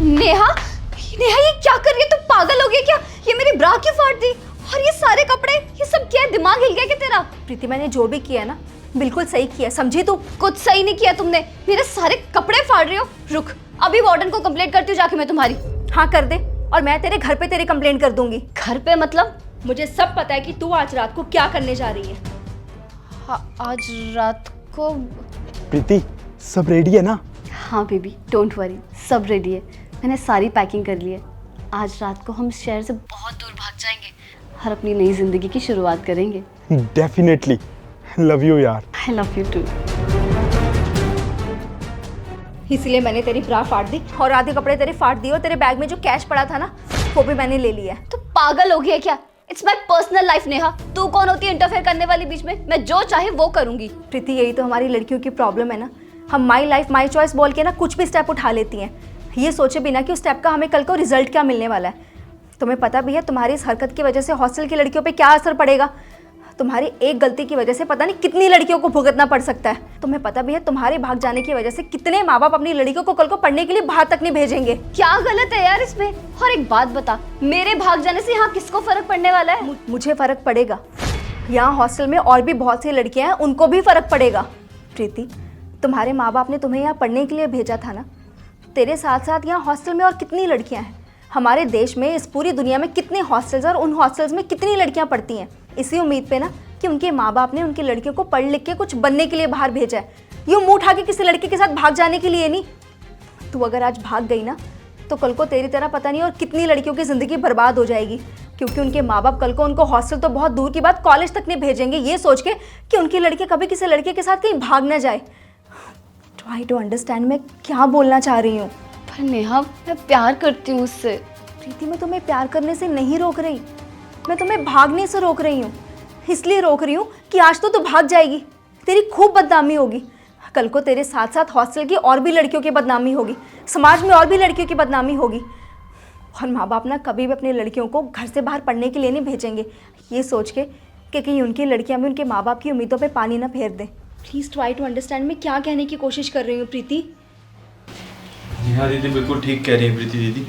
नेहा, नेहा ये क्या कर रही है? तू पागल हो गई क्या? ये मेरी ब्रा क्यों फाड़ दी? और ये सारे कपड़े, ये सब क्या है? दिमाग हिल गया क्या तेरा? प्रीति मैंने जो भी किया ना बिल्कुल सही किया, समझी तू? कुछ सही नहीं किया तुमने, मेरे सारे कपड़े फाड़ रही हो। रुक, अभी वार्डन को कंप्लेंट करती हूँ जाके मैं तुम्हारी। हाँ कर दे, और मैं तेरे घर पे तेरी कंप्लेंट कर दूंगी। घर पे मतलब? मुझे सब पता है कि तू आज रात को क्या करने जा रही है। हाँ, आज रात को। प्रीति सब रेडी है ना? हाँ बेबी, डोंट वरी, सब रेडी है। मैंने सारी पैकिंग कर ली है। आज रात को हम शहर से बहुत दूर भाग जाएंगे और अपनी नई जिंदगी की शुरुआत करेंगे। डेफिनेटली, लव यू यार। I love you too. इसलिए मैंने तेरी ब्रा फाड़ दी और आधे कपड़े तेरे फाड़ दिए, और तेरे बैग में जो कैश पड़ा था ना वो भी मैंने ले लिया है। तो पागल हो गई है क्या? It's my personal life Neha, तू कौन होती है इंटरफेयर करने वाली बीच में? मैं जो चाहे वो करूंगी। प्रीति यही तो हमारी लड़कियों की प्रॉब्लम है ना, हम माई लाइफ माई चॉइस बोल के ना कुछ भी स्टेप उठा लेती हैं, ये सोचे बिना कि उस स्टेप का हमें कल को रिजल्ट क्या मिलने वाला है। तुम्हें पता भी है तुम्हारी इस हरकत की वजह से हॉस्टल की लड़कियों पे क्या असर पड़ेगा। तुम्हारी एक गलती की वजह से पता नहीं कितनी लड़कियों को भुगतना पड़ सकता है। तुम्हें पता भी है तुम्हारे भाग जाने की वजह से कितने माँ बाप अपनी लड़कियों को कल को पढ़ने के लिए बाहर तक नहीं भेजेंगे। क्या गलत है यार इसमें? और एक बात बता, मेरे भाग जाने से यहाँ किसको फर्क पड़ने वाला है? मुझे फर्क पड़ेगा। यहाँ हॉस्टल में और भी बहुत सी लड़कियां हैं, उनको भी फर्क पड़ेगा। प्रीति, तुम्हारे माँ बाप ने तुम्हें यहाँ पढ़ने के लिए भेजा था ना, तेरे साथ साथ यहाँ हॉस्टल में और कितनी लड़कियां हैं। हमारे देश में, इस पूरी दुनिया में कितने हॉस्टल्स और उन हॉस्टल्स में कितनी लड़कियां पढ़ती हैं, इसी उम्मीद पे ना कि उनके माँ बाप ने उनकी लड़कियों को पढ़ लिख के कुछ बनने के लिए बाहर भेजा है, यूँ मुँह उठा के किसी लड़के के साथ भाग जाने के लिए नहीं। तू अगर आज भाग गई ना तो कल को तेरी तरह पता नहीं और कितनी लड़कियों की ज़िंदगी बर्बाद हो जाएगी, क्योंकि उनके माँ बाप कल को उनको हॉस्टल तो बहुत दूर की बात कॉलेज तक नहीं भेजेंगे, ये सोच के कि उनकी लड़की कभी किसी लड़के के साथ कहीं भाग ना जाए। ट्राई टू अंडरस्टैंड मैं क्या बोलना चाह रही हूँ। पर नेहा, मैं प्यार करती हूँ उससे। प्रीति, मैं तुम्हें प्यार करने से नहीं रोक रही, मैं तुम्हें भागने से रोक रही हूँ। इसलिए रोक रही हूँ कि आज तो तू भाग जाएगी, तेरी खूब बदनामी होगी। कल को तेरे साथ साथ हॉस्टल की और भी लड़कियों की बदनामी होगी, समाज में और भी लड़कियों की बदनामी होगी। और माँ बाप ना कभी भी अपनी लड़कियों को घर से बाहर पढ़ने के लिए नहीं भेजेंगे, ये सोच के कि कहीं उनकी लड़कियाँ भी उनके माँ बाप की उम्मीदों पर पानी ना फेर दें। प्लीज़ ट्राई टू अंडरस्टैंड मैं क्या कहने की कोशिश कर रही हूँ। प्रीति। हाँ दीदी, बिल्कुल ठीक कह रही है प्रीति दीदी।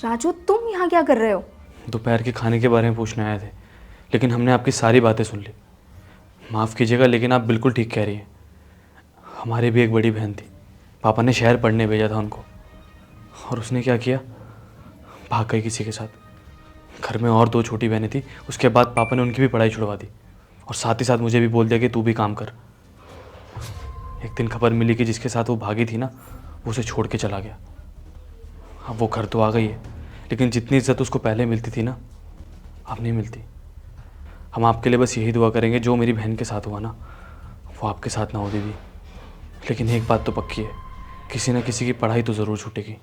राजू, तुम यहाँ क्या कर रहे हो? दोपहर के खाने के बारे में पूछने आए थे, लेकिन हमने आपकी सारी बातें सुन ली। माफ़ कीजिएगा, लेकिन आप बिल्कुल ठीक कह रही हैं। हमारी भी एक बड़ी बहन थी, पापा ने शहर पढ़ने भेजा था उनको, और उसने क्या किया, भाग गई किसी के साथ। घर में और 2 छोटी बहनें थी, उसके बाद पापा ने उनकी भी पढ़ाई छुड़वा दी, और साथ ही साथ मुझे भी बोल दिया कि तू भी काम कर। एक दिन खबर मिली कि जिसके साथ वो भागी थी ना, वो उसे छोड़ के चला गया। अब वो घर तो आ गई है, लेकिन जितनी इज्जत उसको पहले मिलती थी ना, अब नहीं मिलती। हम आपके लिए बस यही दुआ करेंगे, जो मेरी बहन के साथ हुआ ना, वो आपके साथ ना हो दीदी। लेकिन एक बात तो पक्की है, किसी न किसी की पढ़ाई तो ज़रूर छूटेगी।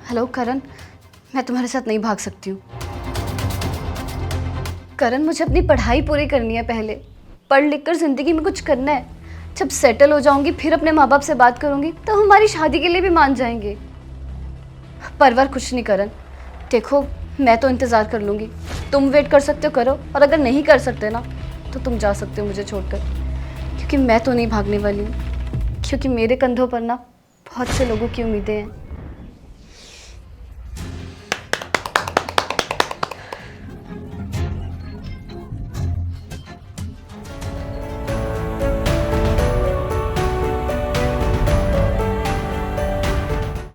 हेलो करण, मैं तुम्हारे साथ नहीं भाग सकती हूँ। करण, मुझे अपनी पढ़ाई पूरी करनी है पहले, पढ़ लिख कर ज़िंदगी में कुछ करना है। जब सेटल हो जाऊंगी फिर अपने माँ बाप से बात करूंगी, तो हमारी शादी के लिए भी मान जाएंगे। परवर कुछ नहीं करण, देखो मैं तो इंतज़ार कर लूँगी, तुम वेट कर सकते हो करो, और अगर नहीं कर सकते ना तो तुम जा सकते हो मुझे छोड़कर, क्योंकि मैं तो नहीं भागने वाली हूँ, क्योंकि मेरे कंधों पर ना बहुत से लोगों की उम्मीदें हैं।